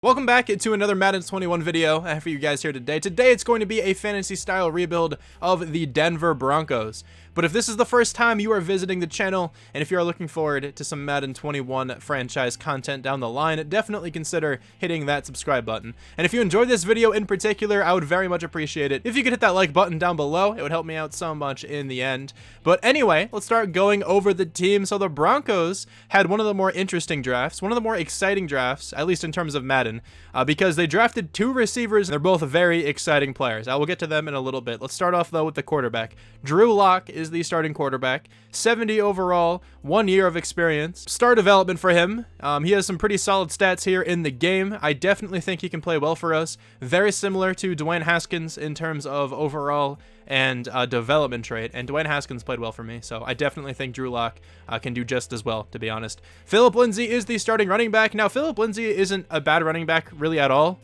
Welcome back to another Madden 21 video for you guys here today. Today it's going to be a fantasy style rebuild of the Denver Broncos. But if this is the first time you are visiting the channel, and if you are looking forward to some Madden 21 franchise content down the line, definitely consider hitting that subscribe button. And if you enjoyed this video in particular, I would very much appreciate it if you could hit that like button down below. It would help me out so much in the end. But anyway, let's start going over the team. So the Broncos had one of the more interesting drafts, one of the more exciting drafts, at least in terms of Madden, because they drafted two receivers. They're both very exciting players. I will get to them in a little bit. Let's start off though with the quarterback. Drew Lock is the starting quarterback, 70 overall, 1 year of experience. Star development for him. He has some pretty solid stats here in the game. I definitely think he can play well for us. Very similar to Dwayne Haskins in terms of overall and development trait, and Dwayne Haskins played well for me, so I definitely think Drew Lock can do just as well, to be honest. Phillip Lindsay is the starting running back. Now, Phillip Lindsay isn't a bad running back really at all,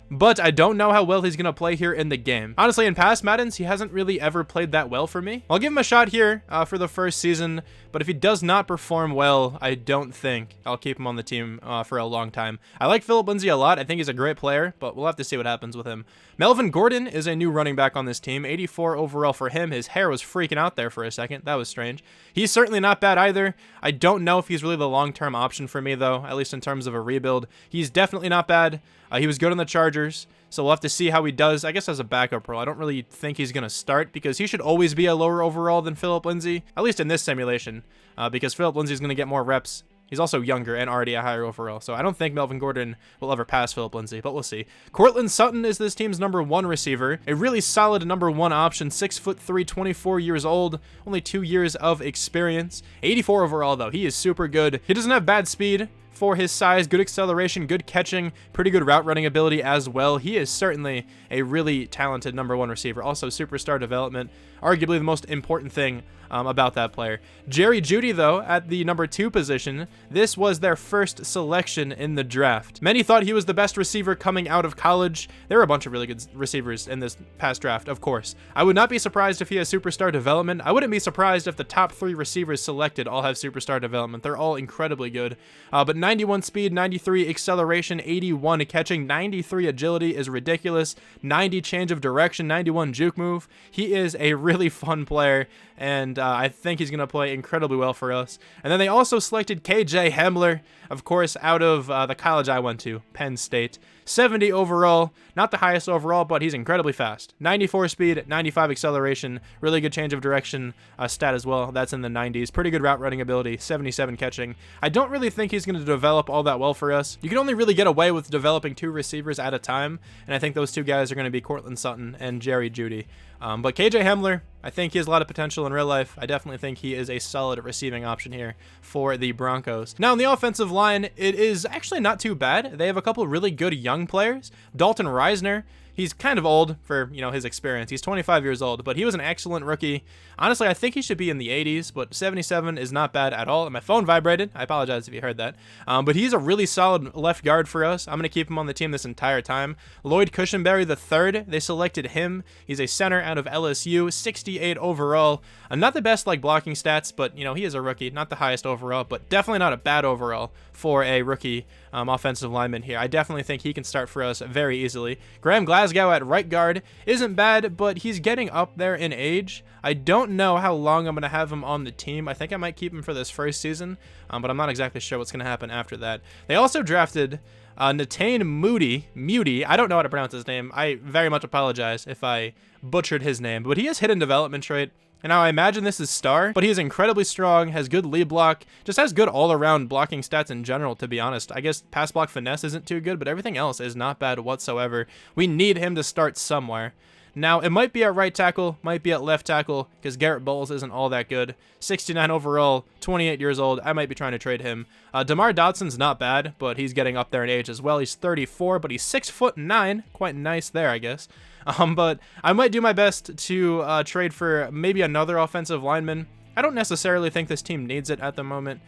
but I don't know how well he's going to play here in the game. Honestly, in past Maddens, he hasn't really ever played that well for me. I'll give him a shot here for the first season, but if he does not perform well, I don't think I'll keep him on the team for a long time. I like Phillip Lindsay a lot. I think he's a great player, but we'll have to see what happens with him. Melvin Gordon is a new running back on this team, 84 overall for him. His hair was freaking out there for a second. That was strange. He's certainly not bad either. I don't know if he's really the long-term option for me, though, at least in terms of a rebuild. He's definitely not bad. He was good on the Chargers, so we'll have to see how he does, I guess, as a backup role. I don't really think he's going to start because he should always be a lower overall than Phillip Lindsay, at least in this simulation, because Phillip Lindsay is going to get more reps. He's also younger and already a higher overall, so I don't think Melvin Gordon will ever pass Phillip Lindsay, but we'll see. Courtland Sutton is this team's #1 receiver, a really solid #1 option, 6'3", 24 years old, only 2 years of experience, 84 overall though. He is super good. He doesn't have bad speed for his size, good acceleration, good catching, pretty good route running ability as well. He is certainly a really talented #1 receiver. Also, superstar development, arguably the most important thing about that player. Jeudy, though, at the #2 position, this was their first selection in the draft. Many thought he was the best receiver coming out of college. There were a bunch of really good receivers in this past draft, of course. I would not be surprised if he has superstar development. I wouldn't be surprised if the top 3 receivers selected all have superstar development. They're all incredibly good. But 91 speed, 93 acceleration, 81 catching, 93 agility is ridiculous, 90 change of direction, 91 juke move. He is a really fun player, and I think he's going to play incredibly well for us. And then they also selected KJ Hamler, of course, out of the college I went to, Penn State. 70 overall, not the highest overall, but he's incredibly fast. 94 speed, 95 acceleration, really good change of direction stat as well. That's in the 90s. Pretty good route running ability, 77 catching. I don't really think he's going to develop all that well for us. You can only really get away with developing 2 receivers at a time, and I think those 2 guys are going to be Courtland Sutton and Jeudy. But KJ Hamler, I think he has a lot of potential in real life. I definitely think he is a solid receiving option here for the Broncos. Now, on the offensive line, it is actually not too bad. They have a couple really good young players. Dalton Reisner, he's kind of old for, his experience. He's 25 years old, but he was an excellent rookie. Honestly, I think he should be in the 80s, but 77 is not bad at all. And my phone vibrated. I apologize if you heard that. But he's a really solid left guard for us. I'm going to keep him on the team this entire time. Lloyd Cushenberry III, they selected him. He's a center out of LSU, 68 overall. Not the best blocking stats, but he is a rookie, not the highest overall, but definitely not a bad overall for a rookie offensive lineman here. I definitely think he can start for us very easily. Graham Glasgow at right guard isn't bad, but he's getting up there in age. I don't know how long I'm going to have him on the team. I think I might keep him for this first season, but I'm not exactly sure what's going to happen after that. They also drafted Netane Muti. I don't know how to pronounce his name. I very much apologize if I butchered his name, but he has hidden development trait. And now I imagine this is star, but he is incredibly strong, has good lead block, just has good all-around blocking stats in general, to be honest. I guess pass block finesse isn't too good, but everything else is not bad whatsoever. We need him to start somewhere. Now, it might be at right tackle, might be at left tackle, because Garrett Bowles isn't all that good. 69 overall, 28 years old. I might be trying to trade him. DeMar Dotson's not bad, but he's getting up there in age as well. He's 34, but he's 6'9". Quite nice there, I guess. But I might do my best to trade for maybe another offensive lineman. I don't necessarily think this team needs it at the moment.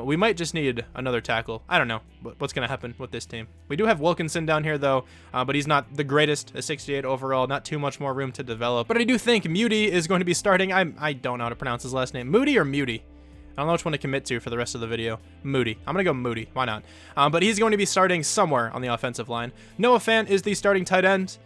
We might just need another tackle. I don't know what's going to happen with this team. We do have Wilkinson down here, though, but he's not the greatest, a 68 overall, not too much more room to develop. But I do think Muti is going to be starting. I don't know how to pronounce his last name. Moody or Muti? I don't know which one to commit to for the rest of the video. Moody. I'm going to go Moody. Why not? But he's going to be starting somewhere on the offensive line. Noah Fant is the starting tight end.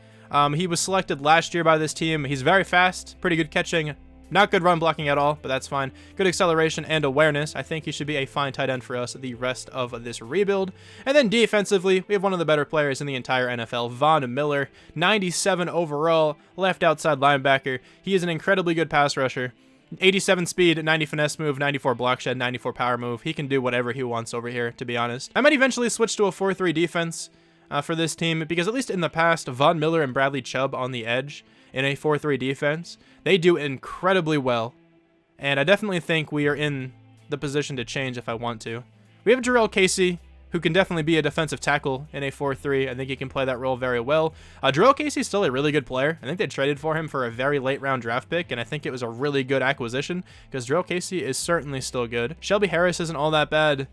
He was selected last year by this team. He's very fast, pretty good catching. Not good run blocking at all, but that's fine. Good acceleration and awareness. I think he should be a fine tight end for us the rest of this rebuild. And then defensively, we have one of the better players in the entire NFL, Von Miller. 97 overall, left outside linebacker. He is an incredibly good pass rusher. 87 speed, 90 finesse move, 94 block shed, 94 power move. He can do whatever he wants over here, to be honest. I might eventually switch to a 4-3 defense for this team, because at least in the past, Von Miller and Bradley Chubb on the edge in a 4-3 defense, they do incredibly well, and I definitely think we are in the position to change if I want to. We have Jurrell Casey, who can definitely be a defensive tackle in a 4-3. I think he can play that role very well. Jurrell Casey is still a really good player. I think they traded for him for a very late round draft pick, and I think it was a really good acquisition, because Jurrell Casey is certainly still good. Shelby Harris isn't all that bad.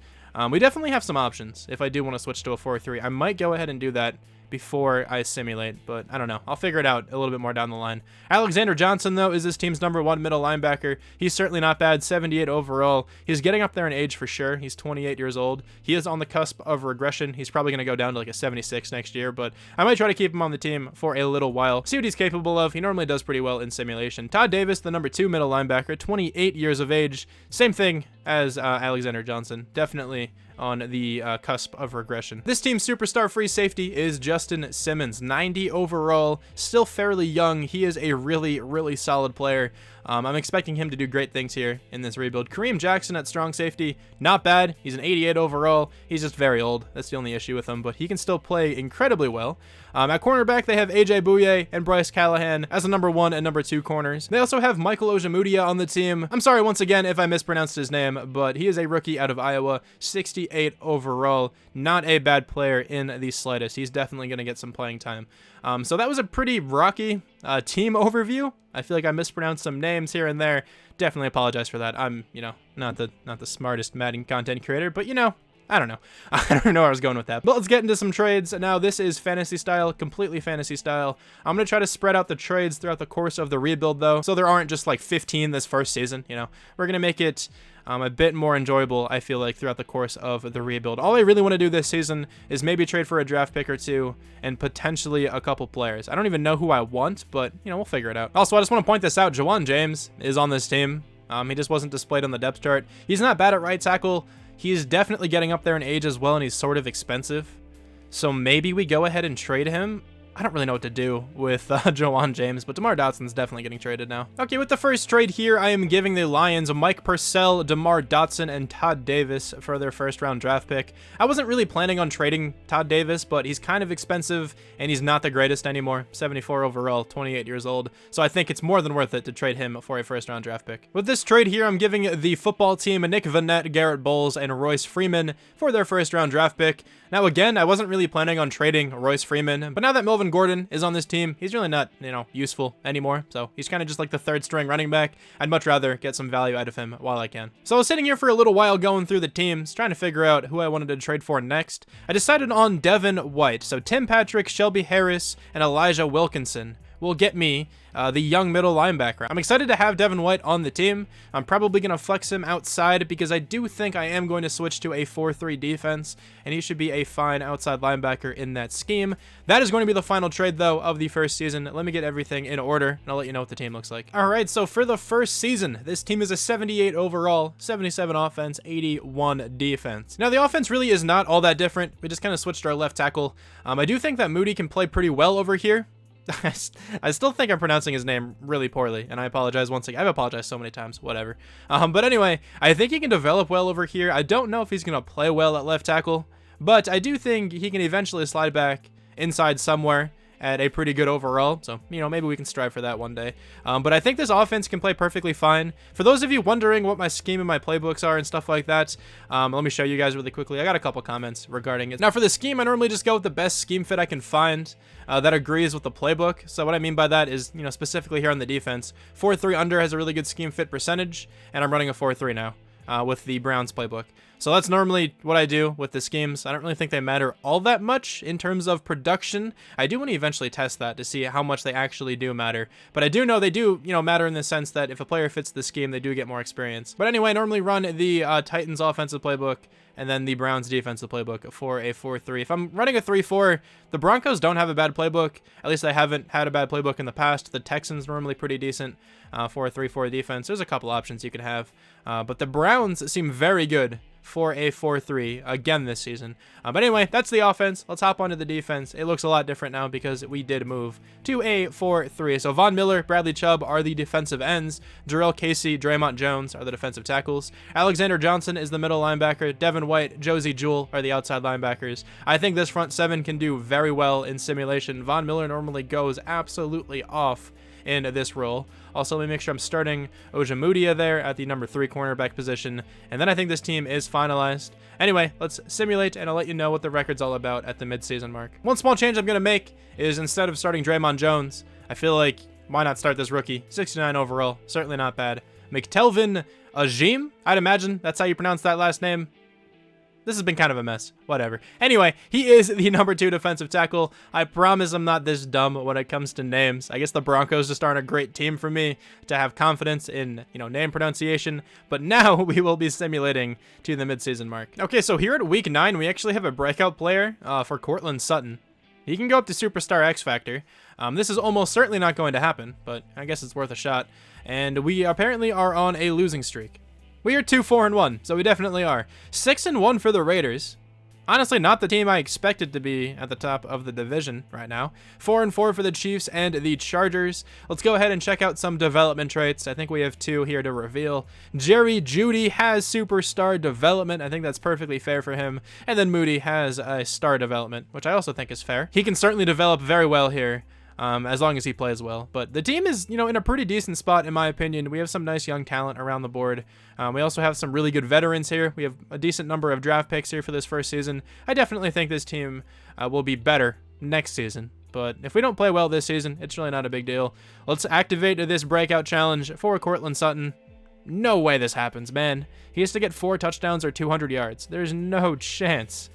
We definitely have some options if I do want to switch to a 4-3. I might go ahead and do that before I simulate, but I don't know. I'll figure it out a little bit more down the line. Alexander Johnson, though, is this team's #1 middle linebacker. He's certainly not bad, 78 overall. He's getting up there in age for sure. He's 28 years old. He is on the cusp of regression. He's probably going to go down to like a 76 next year, but I might try to keep him on the team for a little while. See what he's capable of. He normally does pretty well in simulation. Todd Davis, the #2 middle linebacker, 28 years of age. Same thing as Alexander Johnson. Definitely on the cusp of regression. This team's superstar free safety is Justin Simmons, 90 overall, still fairly young. He is a really, really solid player. I'm expecting him to do great things here in this rebuild. Kareem Jackson at strong safety, not bad. He's an 88 overall. He's just very old. That's the only issue with him, but he can still play incredibly well. At cornerback, they have AJ Bouye and Bryce Callahan as the #1 and #2 corners. They also have Michael Ojemudia on the team. I'm sorry once again if I mispronounced his name, but he is a rookie out of Iowa, 68 overall. Not a bad player in the slightest. He's definitely going to get some playing time. So that was a pretty rocky team overview. I feel like I mispronounced some names here and there. Definitely apologize for that. I'm, not the smartest Madden content creator, but I don't know. I don't know where I was going with that. But let's get into some trades. Now, this is fantasy style, completely fantasy style. I'm going to try to spread out the trades throughout the course of the rebuild, though, so there aren't just like 15 this first season. We're going to make it a bit more enjoyable, I feel like, throughout the course of the rebuild. All I really want to do this season is maybe trade for a draft pick or two and potentially a couple players. I don't even know who I want, but, we'll figure it out. Also, I just want to point this out. Ja'Wuan James is on this team. He just wasn't displayed on the depth chart. He's not bad at right tackle. He's definitely getting up there in age as well, and he's sort of expensive. So maybe we go ahead and trade him. I don't really know what to do with Ja'Wuan James, but DeMar Dotson's definitely getting traded now. Okay, with the first trade here, I am giving the Lions Mike Purcell, DeMar Dotson, and Todd Davis for their first-round draft pick. I wasn't really planning on trading Todd Davis, but he's kind of expensive, and he's not the greatest anymore. 74 overall, 28 years old, so I think it's more than worth it to trade him for a first-round draft pick. With this trade here, I'm giving the football team Nick Vannett, Garrett Bowles, and Royce Freeman for their first-round draft pick. Now, again, I wasn't really planning on trading Royce Freeman, but now that Melvin Gordon is on this team, he's really not, useful anymore. So he's kind of just like the third string running back. I'd much rather get some value out of him while I can. So I was sitting here for a little while going through the teams, trying to figure out who I wanted to trade for next. I decided on Devin White. So Tim Patrick, Shelby Harris, and Elijah Wilkinson will get me the young middle linebacker. I'm excited to have Devin White on the team. I'm probably going to flex him outside because I do think I am going to switch to a 4-3 defense, and he should be a fine outside linebacker in that scheme. That is going to be the final trade, though, of the first season. Let me get everything in order, and I'll let you know what the team looks like. All right, so for the first season, this team is a 78 overall, 77 offense, 81 defense. Now, the offense really is not all that different. We just kind of switched our left tackle. I do think that Moody can play pretty well over here. I still think I'm pronouncing his name really poorly, and I apologize once again. I've apologized so many times, whatever. But anyway, I think he can develop well over here. I don't know if he's going to play well at left tackle, but I do think he can eventually slide back inside somewhere at a pretty good overall. So, maybe we can strive for that one day. But I think this offense can play perfectly fine. For those of you wondering what my scheme and my playbooks are and stuff like that, let me show you guys really quickly. I got a couple comments regarding it. Now, for the scheme, I normally just go with the best scheme fit I can find that agrees with the playbook. So what I mean by that is, specifically here on the defense, 4-3 under has a really good scheme fit percentage, and I'm running a 4-3 now with the Browns playbook. So that's normally what I do with the schemes. I don't really think they matter all that much in terms of production. I do want to eventually test that to see how much they actually do matter. But I do know they do, matter in the sense that if a player fits the scheme, they do get more experience. But anyway, I normally run the Titans offensive playbook and then the Browns defensive playbook for a 4-3. If I'm running a 3-4, the Broncos don't have a bad playbook. At least I haven't had a bad playbook in the past. The Texans normally pretty decent for a 3-4 defense. There's a couple options you could have. But the Browns seem very good for a 4-3 again this season. But anyway, that's the offense. Let's hop onto the defense. It looks a lot different now because we did move to a 4-3. So Von Miller, Bradley Chubb are the defensive ends. Jarrell Casey, Draymond Jones are the defensive tackles. Alexander Johnson is the middle linebacker. Devin White, Josie Jewell are the outside linebackers. I think this front seven can do very well in simulation. Von Miller normally goes absolutely off in this role. Also, let me make sure I'm starting Ojemudia there at the number 3 cornerback position. And then I think this team is finalized. Anyway, let's simulate, and I'll let you know what the record's all about at the midseason mark. One small change I'm going to make is instead of starting Draymond Jones, I feel like why not start this rookie? 69 overall, certainly not bad. McTelvin Agim, I'd imagine that's how you pronounce that last name. This has been kind of a mess. Whatever. Anyway, he is the number 2 defensive tackle. I promise I'm not this dumb when it comes to names. I guess the Broncos just aren't a great team for me to have confidence in, name pronunciation. But now we will be simulating to the midseason mark. Okay, so here at week 9, we actually have a breakout player for Courtland Sutton. He can go up to Superstar X Factor. This is almost certainly not going to happen, but I guess it's worth a shot. And we apparently are on a losing streak. We are 2-4-1, so we definitely are. 6-1 for the Raiders. Honestly, not the team I expected to be at the top of the division right now. 4-4 for the Chiefs and the Chargers. Let's go ahead and check out some development traits. I think we have 2 here to reveal. Jeudy has superstar development. I think that's perfectly fair for him. And then Moody has a star development, which I also think is fair. He can certainly develop very well here. As long as he plays well. But the team is, in a pretty decent spot, in my opinion. We have some nice young talent around the board. We also have some really good veterans here. We have a decent number of draft picks here for this first season. I definitely think this team will be better next season. But if we don't play well this season, it's really not a big deal. Let's activate this breakout challenge for Courtland Sutton. No way this happens, man. He has to get 4 touchdowns or 200 yards. There's no chance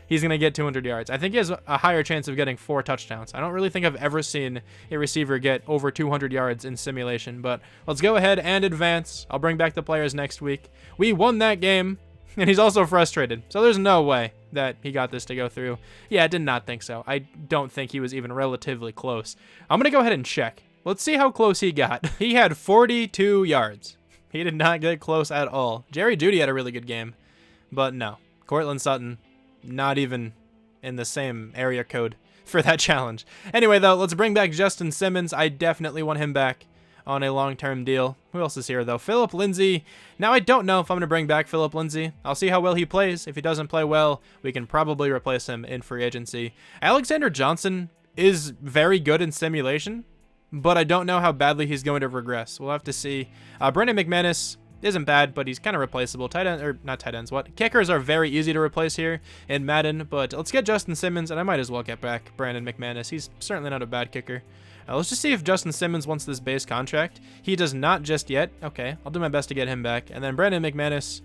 he's going to get 200 yards. I think he has a higher chance of getting 4 touchdowns. I don't really think I've ever seen a receiver get over 200 yards in simulation, but let's go ahead and advance. I'll bring back the players next week. We won that game, and he's also frustrated, so there's no way that he got this to go through. Yeah, I did not think so. I don't think he was even relatively close. I'm going to go ahead and check. Let's see how close he got. He had 42 yards. He did not get close at all. Jeudy had a really good game, but no. Courtland Sutton, not even in the same area code for that challenge. Anyway, though, let's bring back Justin Simmons. I definitely want him back on a long-term deal. Who else is here, though? Phillip Lindsay. Now, I don't know if I'm going to bring back Phillip Lindsay. I'll see how well he plays. If he doesn't play well, we can probably replace him in free agency. Alexander Johnson is very good in simulation, but I don't know how badly he's going to regress. We'll have to see. Brandon McManus isn't bad, but he's kind of replaceable. Kickers are very easy to replace here in Madden, but let's get Justin Simmons, and I might as well get back Brandon McManus. He's certainly not a bad kicker. Let's just see if Justin Simmons wants this base contract. He does not just yet. Okay, I'll do my best to get him back. And then Brandon McManus,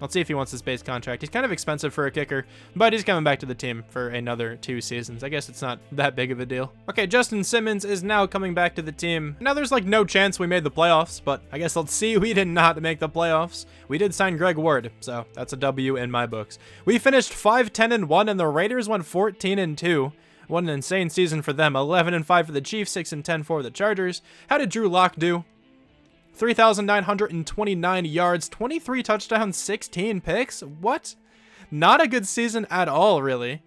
let's see if he wants this base contract. He's kind of expensive for a kicker, but he's coming back to the team for another 2 seasons. I guess it's not that big of a deal. Okay, Justin Simmons is now coming back to the team. Now, there's like no chance we made the playoffs, but I guess let's see. We did not make the playoffs. We did sign Greg Ward, so that's a W in my books. We finished 5-10-1, and the Raiders went 14-2. What an insane season for them. 11-5 for the Chiefs, 6-10 for the Chargers. How did Drew Lock do? 3,929 yards, 23 touchdowns, 16 picks? What? Not a good season at all, really.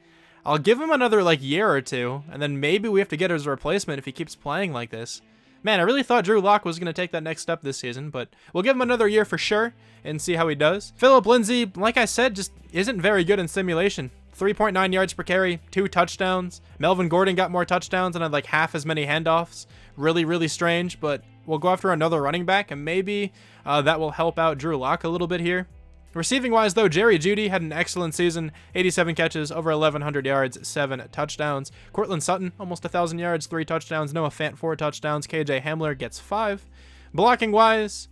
I'll give him another year or 2, and then maybe we have to get his replacement if he keeps playing like this. Man, I really thought Drew Lock was going to take that next step this season, but we'll give him another year for sure and see how he does. Phillip Lindsay, like I said, just isn't very good in simulation. 3.9 yards per carry, 2 touchdowns. Melvin Gordon got more touchdowns and had half as many handoffs. Really, really strange, but we'll go after another running back, and maybe that will help out Drew Lock a little bit here. Receiving-wise, though, Jeudy had an excellent season. 87 catches, over 1,100 yards, 7 touchdowns. Courtland Sutton, almost 1,000 yards, 3 touchdowns. Noah Fant, 4 touchdowns. KJ Hamler gets 5. Blocking-wise,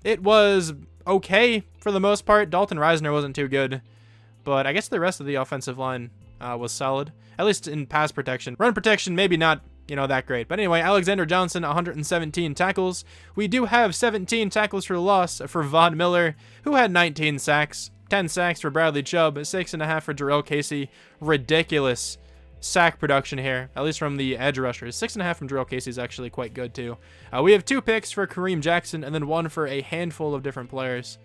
it was okay for the most part. Dalton Reisner wasn't too good, but I guess the rest of the offensive line was solid, at least in pass protection. Run protection, maybe not, you know, that great. But anyway, Alexander Johnson, 117 tackles. We do have 17 tackles for loss for Von Miller, who had 19 sacks. 10 sacks for Bradley Chubb, 6.5 for Jarrell Casey. Ridiculous sack production here, at least from the edge rushers. 6.5 from Jarrell Casey is actually quite good too. We have 2 picks for Kareem Jackson and then 1 for a handful of different players.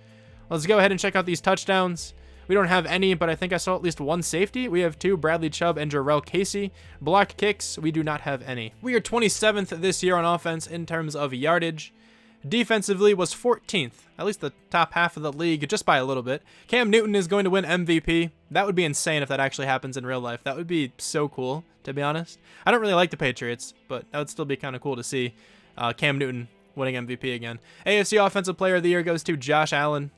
Let's go ahead and check out these touchdowns. We don't have any, but I think I saw at least 1 safety. We have 2, Bradley Chubb and Jarrell Casey. Block kicks, we do not have any. We are 27th this year on offense in terms of yardage. Defensively was 14th, at least the top half of the league, just by a little bit. Cam Newton is going to win MVP. That would be insane if that actually happens in real life. That would be so cool, to be honest. I don't really like the Patriots, but that would still be kind of cool to see Cam Newton winning MVP again. AFC Offensive Player of the Year goes to Josh Allen.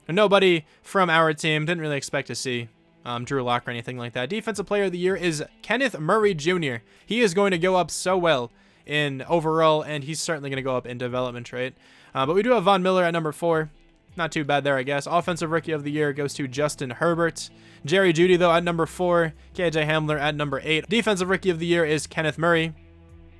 Nobody from our team, didn't really expect to see Drew Lock or anything like that. Defensive Player of the Year is Kenneth Murray Jr. He is going to go up so well in overall, and he's certainly going to go up in development trait. But we do have Von Miller at number 4. Not too bad there, I guess. Offensive Rookie of the Year goes to Justin Herbert. Jerry Jeudy, though, at number 4. KJ Hamler at number 8. Defensive Rookie of the Year is Kenneth Murray.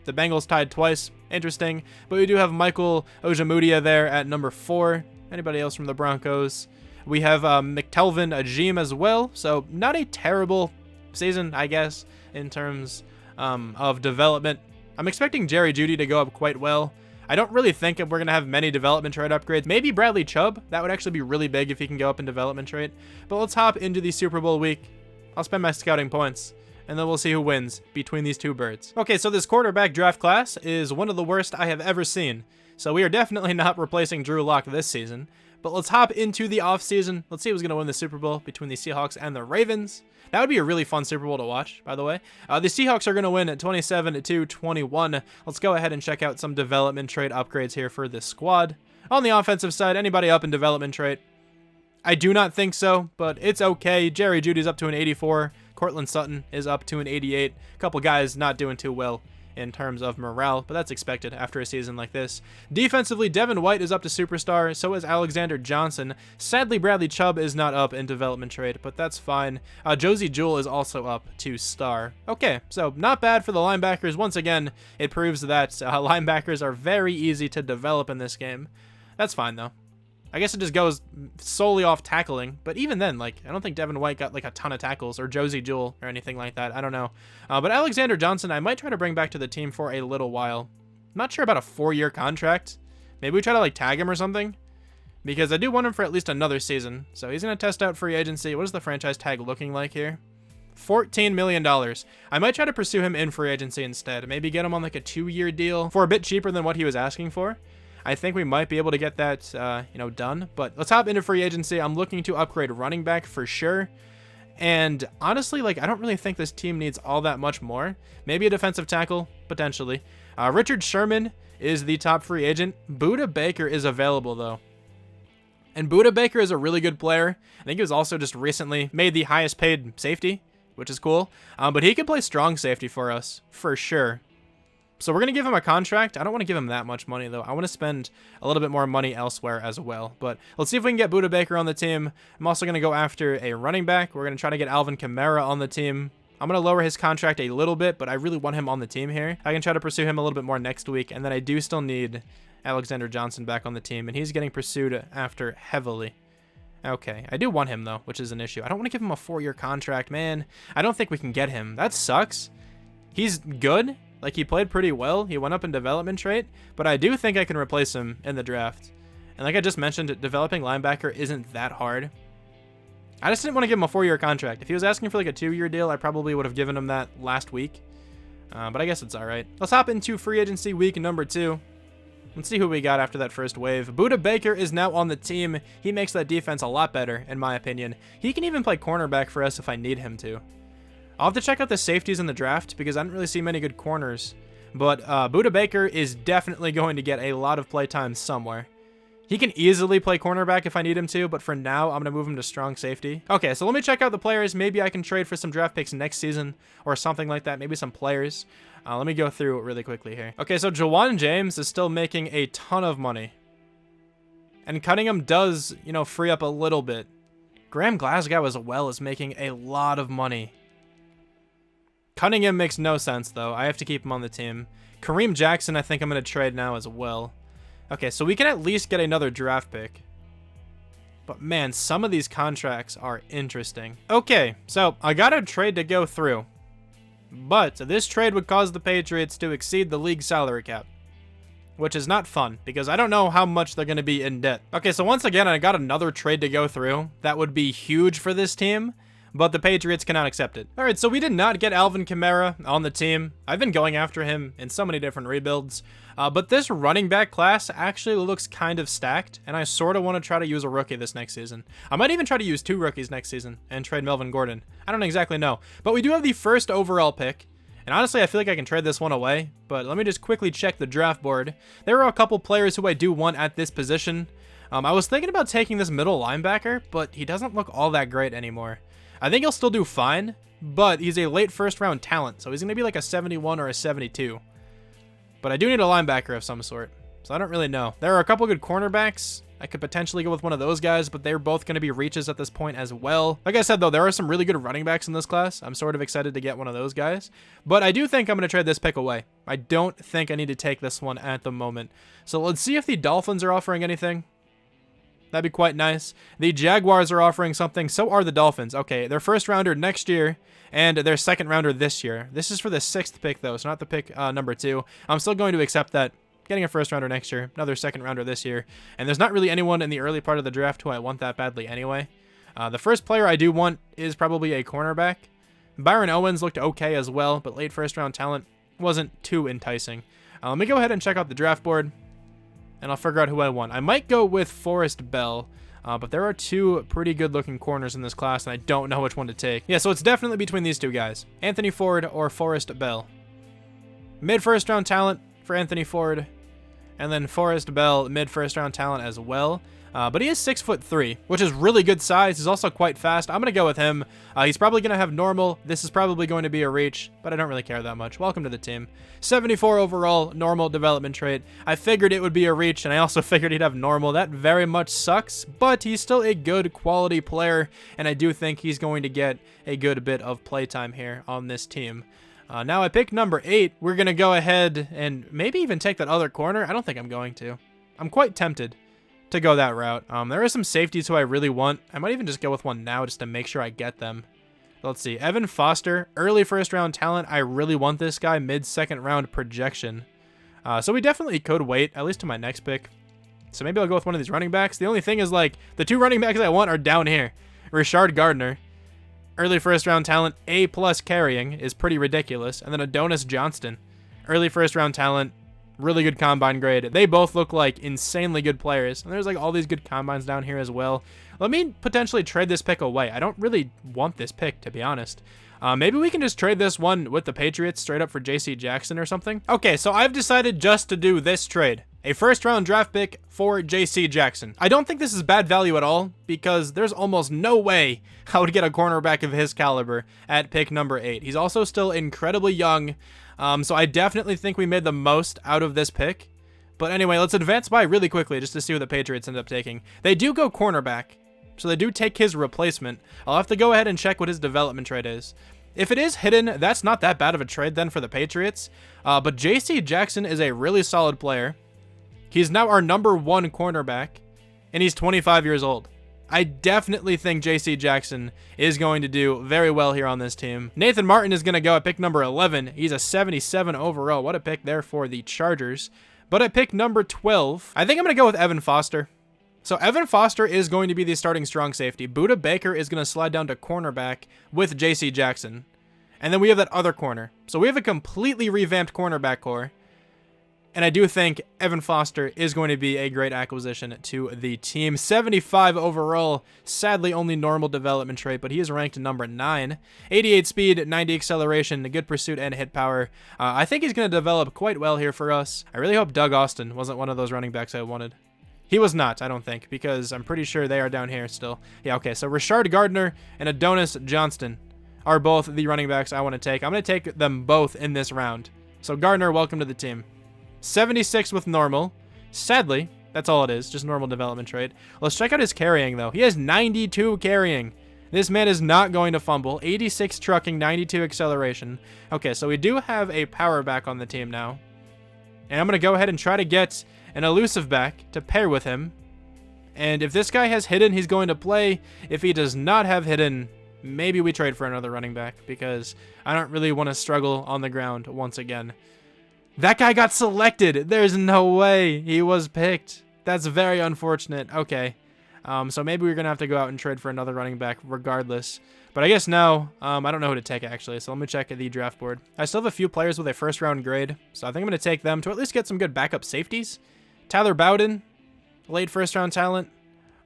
The Bengals tied twice. Interesting. But we do have Michael Ojemudia there at number 4. Anybody else from the Broncos? We have McTelvin Ajim as well. So not a terrible season, I guess, in terms of development. I'm expecting Jerry Jeudy to go up quite well. I don't really think we're going to have many development trait upgrades. Maybe Bradley Chubb. That would actually be really big if he can go up in development trait. But let's hop into the Super Bowl week. I'll spend my scouting points, and then we'll see who wins between these 2 birds. Okay, so this quarterback draft class is one of the worst I have ever seen. So we are definitely not replacing Drew Lock this season. But let's hop into the offseason. Let's see who's going to win the Super Bowl between the Seahawks and the Ravens. That would be a really fun Super Bowl to watch, by the way. The Seahawks are going to win at 27-21. Let's go ahead and check out some development trait upgrades here for this squad. On the offensive side, anybody up in development trait? I do not think so, but it's okay. Jerry Jeudy's up to an 84. Cortland Sutton is up to an 88. A couple guys not doing too well in terms of morale, but that's expected after a season like this. Defensively, Devin White is up to superstar, so is Alexander Johnson. Sadly, Bradley Chubb is not up in development trait, but that's fine. Josie Jewell is also up to star. Okay, so not bad for the linebackers. Once again, it proves that linebackers are very easy to develop in this game. That's fine, though. I guess it just goes solely off tackling, but even then, like, I don't think Devin White got like a ton of tackles, or Josie Jewell or anything like that. I don't know. But Alexander Johnson, I might try to bring back to the team for a little while. I'm not sure about a 4-year contract. Maybe we try to like tag him or something, because I do want him for at least another season. So he's going to test out free agency. What is the franchise tag looking like here? $14 million. I might try to pursue him in free agency instead. Maybe get him on like a 2-year deal for a bit cheaper than what he was asking for. I think we might be able to get that, done. But let's hop into free agency. I'm looking to upgrade running back for sure. And honestly, like, I don't really think this team needs all that much more. Maybe a defensive tackle, potentially. Richard Sherman is the top free agent. Budda Baker is available, though. And Budda Baker is a really good player. I think he was also just recently made the highest paid safety, which is cool. But he can play strong safety for us, for sure. So we're going to give him a contract. I don't want to give him that much money, though. I want to spend a little bit more money elsewhere as well. But let's see if we can get Budda Baker on the team. I'm also going to go after a running back. We're going to try to get Alvin Kamara on the team. I'm going to lower his contract a little bit, but I really want him on the team here. I can try to pursue him a little bit more next week. And then I do still need Alexander Johnson back on the team, and he's getting pursued after heavily. Okay, I do want him, though, which is an issue. I don't want to give him a 4-year contract, man. I don't think we can get him. That sucks. He's good. Like, he played pretty well. He went up in development trait, but I do think I can replace him in the draft. And like I just mentioned, developing linebacker isn't that hard. I just didn't want to give him a 4-year contract. If he was asking for like a 2-year deal, I probably would have given him that last week. But I guess it's all right. Let's hop into free agency week number 2. Let's see who we got after that first wave. Budda Baker is now on the team. He makes that defense a lot better, in my opinion. He can even play cornerback for us if I need him to. I'll have to check out the safeties in the draft because I didn't really see many good corners. But Budda Baker is definitely going to get a lot of play time somewhere. He can easily play cornerback if I need him to, but for now, I'm going to move him to strong safety. Okay, so let me check out the players. Maybe I can trade for some draft picks next season or something like that. Maybe some players. Let me go through it really quickly here. Okay, so Jawan James is still making a ton of money. And Cunningham does, you know, free up a little bit. Graham Glasgow as well is making a lot of money. Cunningham makes no sense, though. I have to keep him on the team. Kareem Jackson, I think I'm going to trade now as well. Okay, so we can at least get another draft pick. But man, some of these contracts are interesting. Okay, so I got a trade to go through. But this trade would cause the Patriots to exceed the league salary cap, which is not fun because I don't know how much they're going to be in debt. Okay, so once again, I got another trade to go through. That would be huge for this team, but the Patriots cannot accept it. All right, so we did not get Alvin Kamara on the team. I've been going after him in so many different rebuilds, but this running back class actually looks kind of stacked, and I sort of want to try to use a rookie this next season. I might even try to use 2 rookies next season and trade Melvin Gordon. I don't exactly know, but we do have the first overall pick. And honestly, I feel like I can trade this one away, but let me just quickly check the draft board. There are a couple players who I do want at this position. I was thinking about taking this middle linebacker, but he doesn't look all that great anymore. I think he'll still do fine, but he's a late first round talent, so he's going to be like a 71 or a 72. But I do need a linebacker of some sort, so I don't really know. There are a couple good cornerbacks. I could potentially go with one of those guys, but they're both going to be reaches at this point as well. Like I said, though, there are some really good running backs in this class. I'm sort of excited to get one of those guys. But I do think I'm going to trade this pick away. I don't think I need to take this one at the moment. So let's see if the Dolphins are offering anything. That'd be quite nice. The Jaguars are offering something. So are the Dolphins. Okay, their first rounder next year and their second rounder this year. This is for the 6th pick, though, so not the pick number 2. I'm still going to accept that. Getting a first rounder next year, another second rounder this year, and there's not really anyone in the early part of the draft who I want that badly anyway. The first player I do want is probably a cornerback. Byron Owens looked okay as well, but late first round talent wasn't too enticing. Let me go ahead and check out the draft board, and I'll figure out who I want. I might go with Forrest Bell, but there are 2 pretty good looking corners in this class, and I don't know which one to take. Yeah, so it's definitely between these 2 guys, Anthony Ford or Forrest Bell. Mid first round talent for Anthony Ford. And then Forrest Bell, mid first round talent as well. But he is 6'3", which is really good size. He's also quite fast. I'm going to go with him. He's probably going to have normal. This is probably going to be a reach, but I don't really care that much. Welcome to the team. 74 overall, normal development trait. I figured it would be a reach, and I also figured he'd have normal. That very much sucks, but he's still a good quality player, and I do think he's going to get a good bit of playtime here on this team. Now I pick number 8. We're going to go ahead and maybe even take that other corner. I don't think I'm going to. I'm quite tempted to go that route. There are some safeties who I really want. I might even just go with one now just to make sure I get them. Let's see. Evan Foster, early first round talent. I really want this guy, mid second round projection. So we definitely could wait, at least to my next pick. So maybe I'll go with one of these running backs. The only thing is, like, the 2 running backs I want are down here. Rashard Gardner. Early first round talent, A+ carrying is pretty ridiculous. And then Adonis Johnston, early first round talent, really good combine grade. They both look like insanely good players. And there's like all these good combines down here as well. Let me potentially trade this pick away. I don't really want this pick, to be honest. Maybe we can just trade this one with the Patriots straight up for J.C. Jackson or something. Okay, so I've decided just to do this trade. A first round draft pick for J.C. Jackson. I don't think this is bad value at all because there's almost no way I would get a cornerback of his caliber at pick number 8. He's also still incredibly young, so I definitely think we made the most out of this pick. But anyway, let's advance by really quickly just to see what the Patriots end up taking. They do go cornerback, so they do take his replacement. I'll have to go ahead and check what his development trade is. If it is hidden, that's not that bad of a trade then for the Patriots. But J.C. Jackson is a really solid player. He's now our number 1 cornerback, and he's 25 years old. I definitely think J.C. Jackson is going to do very well here on this team. Nathan Martin is going to go at pick number 11. He's a 77 overall. What a pick there for the Chargers. But at pick number 12, I think I'm going to go with Evan Foster. So Evan Foster is going to be the starting strong safety. Budda Baker is going to slide down to cornerback with J.C. Jackson. And then we have that other corner. So we have a completely revamped cornerback core. And I do think Evan Foster is going to be a great acquisition to the team. 75 overall, sadly only normal development trait, but he is ranked number 9. 88 speed, 90 acceleration, good pursuit, and hit power. I think he's going to develop quite well here for us. I really hope Doug Austin wasn't one of those running backs I wanted. He was not, I don't think, because I'm pretty sure they are down here still. Yeah, okay, so Rashard Gardner and Adonis Johnston are both the running backs I want to take. I'm going to take them both in this round. So Gardner, welcome to the team. 76 with normal. Sadly, That's all it is, just normal development trait. Let's check out his carrying, though. He has 92 carrying. This man is not going to fumble. 86 trucking, 92 acceleration. Okay, so we do have a power back on the team now. And I'm going to go ahead and try to get an elusive back to pair with him. And if this guy has hidden, he's going to play. If he does not have hidden, maybe we trade for another running back, because I don't really want to struggle on the ground once again. That guy got selected. There's no way he was picked. That's very unfortunate. Okay. So maybe we're going to have to go out and trade for another running back regardless. But I guess now, I don't know who to take actually. So let me check the draft board. I still have a few players with a first round grade. So I think I'm going to take them to at least get some good backup safeties. Tyler Bowden, late first round talent.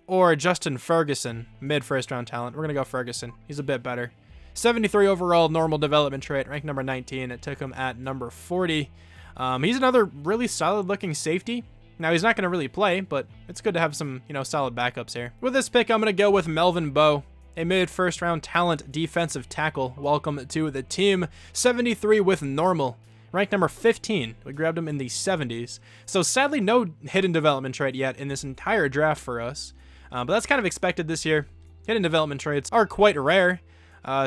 Or Justin Ferguson, mid first round talent. We're going to go Ferguson. He's a bit better. 73 overall, normal development trait, ranked number 19. It took him at number 40. He's another really solid looking safety. Now, he's not going to really play, but it's good to have some, solid backups here. With this pick, I'm going to go with Melvin Bowe, a mid first round talent defensive tackle. Welcome to the team. 73 with normal, ranked number 15. We grabbed him in the 70s. So sadly, no hidden development trait yet in this entire draft for us. But that's kind of expected this year. Hidden development traits are quite rare,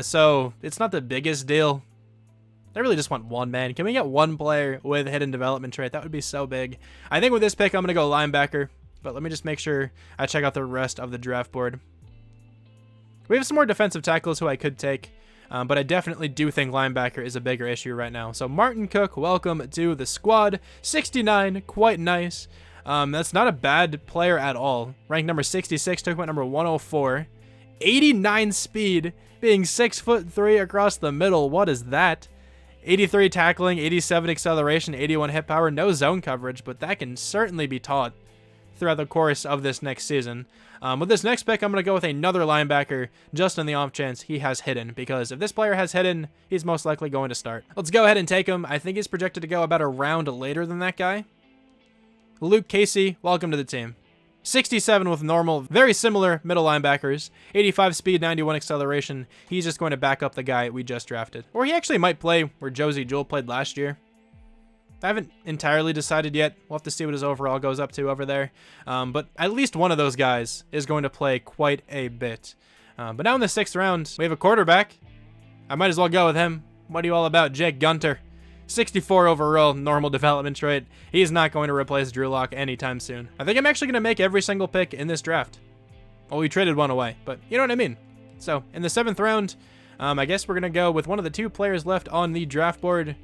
so it's not the biggest deal. I really just want one, man. Can we get one player with hidden development trait? That would be so big. I think with this pick, I'm going to go linebacker, but let me just make sure I check out the rest of the draft board. We have some more defensive tackles who I could take, but I definitely do think linebacker is a bigger issue right now. So Martin Cook, welcome to the squad. 69, quite nice. That's not a bad player at all. Ranked number 66, took him at number 104. 89 speed, being 6'3" across the middle. What is that? 83 tackling, 87 acceleration, 81 hit power. No zone coverage, but that can certainly be taught throughout the course of this next season. With this next pick, I'm going to go with another linebacker, just on the off chance he has hidden, because if this player has hidden, he's most likely going to start. Let's go ahead and take him. I think he's projected to go about a round later than that guy. Luke Casey, welcome to the team. 67 with normal, very similar middle linebackers. 85 speed, 91 acceleration. He's just going to back up the guy we just drafted. Or he actually might play where Josie Jewell played last year. I haven't entirely decided yet. We'll have to see what his overall goes up to over there. But at least one of those guys is going to play quite a bit. But now in the 6th round, we have a quarterback. I might as well go with him. What are you all about, Jake Gunter? 64 overall, normal development trait. He's not going to replace Drew Lock anytime soon. I think I'm actually going to make every single pick in this draft. Well, we traded one away, but you know what I mean. So, in the 7th round, I guess we're going to go with one of the 2 players left on the draft board.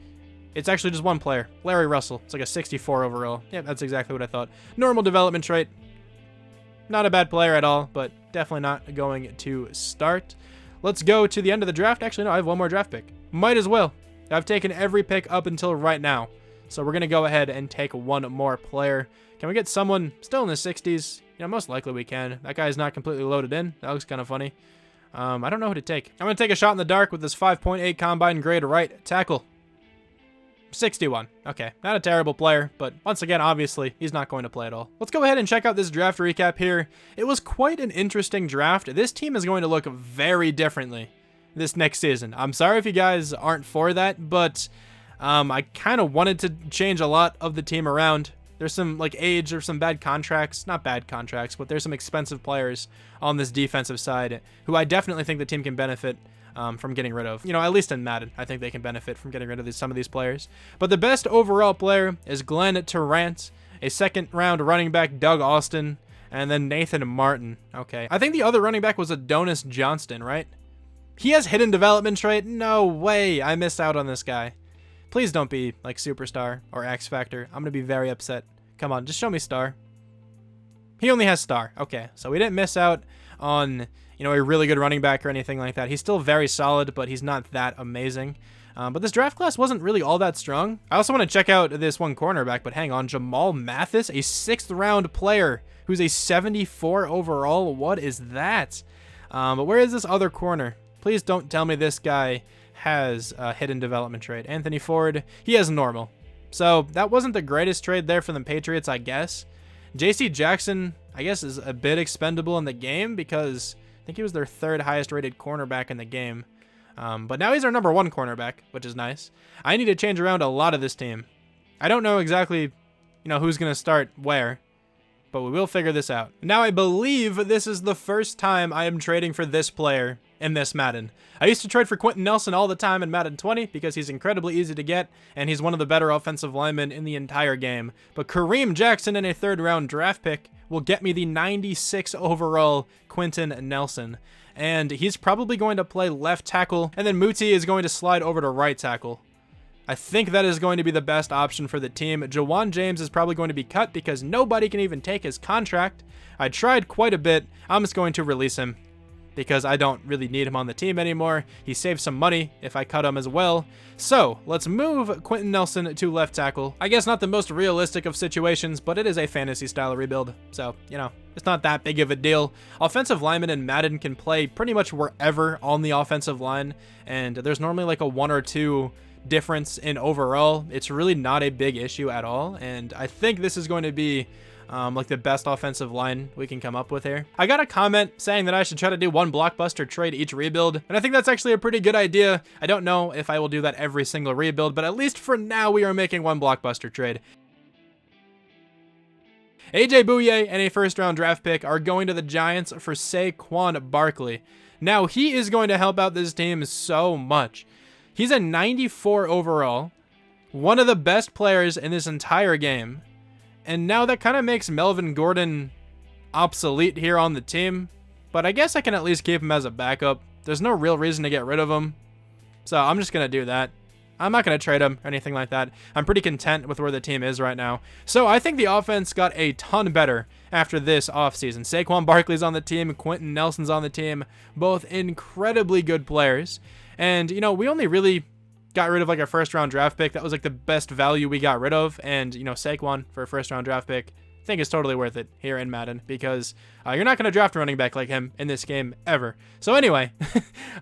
It's actually just one player, Larry Russell. It's like a 64 overall. Yeah, that's exactly what I thought. Normal development trait. Not a bad player at all, but definitely not going to start. Let's go to the end of the draft. Actually, no, I have one more draft pick. Might as well. I've taken every pick up until right now. So we're going to go ahead and take one more player. Can we get someone still in the 60s? Most likely we can. That guy's not completely loaded in. That looks kind of funny. I don't know who to take. I'm going to take a shot in the dark with this 5.8 combine grade right tackle. 61. Okay, not a terrible player, but once again, obviously, he's not going to play at all. Let's go ahead and check out this draft recap here. It was quite an interesting draft. This team is going to look very differently this next season. I'm sorry if you guys aren't for that, but I kind of wanted to change a lot of the team around. There's some age or some bad contracts, not bad contracts, but there's some expensive players on this defensive side who I definitely think the team can benefit from getting rid of. At least in Madden, I think they can benefit from getting rid of some of these players. But the best overall player is Glenn Tarrant, a 2nd round running back, Doug Austin, and then Nathan Martin. Okay, I think the other running back was Adonis Johnston, right? He has hidden development trait? No way. I missed out on this guy. Please don't be like Superstar or X Factor. I'm going to be very upset. Come on, just show me Star. He only has Star. Okay, so we didn't miss out on, a really good running back or anything like that. He's still very solid, but he's not that amazing. But this draft class wasn't really all that strong. I also want to check out this one cornerback, but hang on. Jamal Mathis, a 6th round player who's a 74 overall. What is that? But where is this other corner? Please don't tell me this guy has a hidden development trait. Anthony Ford, he has normal. So that wasn't the greatest trade there for the Patriots, I guess. J.C. Jackson, I guess, is a bit expendable in the game because I think he was their 3rd highest rated cornerback in the game. But now he's our number 1 cornerback, which is nice. I need to change around a lot of this team. I don't know exactly, who's going to start where. but we will figure this out. Now, I believe this is the first time I am trading for this player in this Madden. I used to trade for Quentin Nelson all the time in Madden 20 because he's incredibly easy to get, and he's one of the better offensive linemen in the entire game. But Kareem Jackson in a third-round draft pick will get me the 96 overall Quentin Nelson. And he's probably going to play left tackle, and then Muti is going to slide over to right tackle. I think that is going to be the best option for the team. Jawan James is probably going to be cut because nobody can even take his contract. I tried quite a bit. I'm just going to release him because I don't really need him on the team anymore. He saves some money if I cut him as well. So let's move Quentin Nelson to left tackle. I guess not the most realistic of situations, but it is a fantasy style rebuild. So, you know, it's not that big of a deal. Offensive linemen in Madden can play pretty much wherever on the offensive line, and there's normally like a 1 or 2 difference in overall. It's really not a big issue at all, and I think this is going to be like the best offensive line we can come up with here. I got a comment saying that I should try to do 1 blockbuster trade each rebuild, and I think that's actually a pretty good idea. I don't know if I will do that every single rebuild, but at least for now we are making 1 blockbuster trade. AJ Bouye and a first-round draft pick are going to the Giants for Saquon Barkley. Now, he is going to help out this team so much. He's a 94 overall, one of the best players in this entire game. And now that kind of makes Melvin Gordon obsolete here on the team. But I guess I can at least keep him as a backup. There's no real reason to get rid of him. So I'm just going to do that. I'm not going to trade him or anything like that. I'm pretty content with where the team is right now. So I think the offense got a ton better after this offseason. Saquon Barkley's on the team. Quentin Nelson's on the team. Both incredibly good players. And, you know, we only really got rid of like a first-round draft pick. That was like the best value we got rid of. And, you know, Saquon for a first-round draft pick, I think is totally worth it here in Madden because you're not going to draft a running back like him in this game ever. So anyway,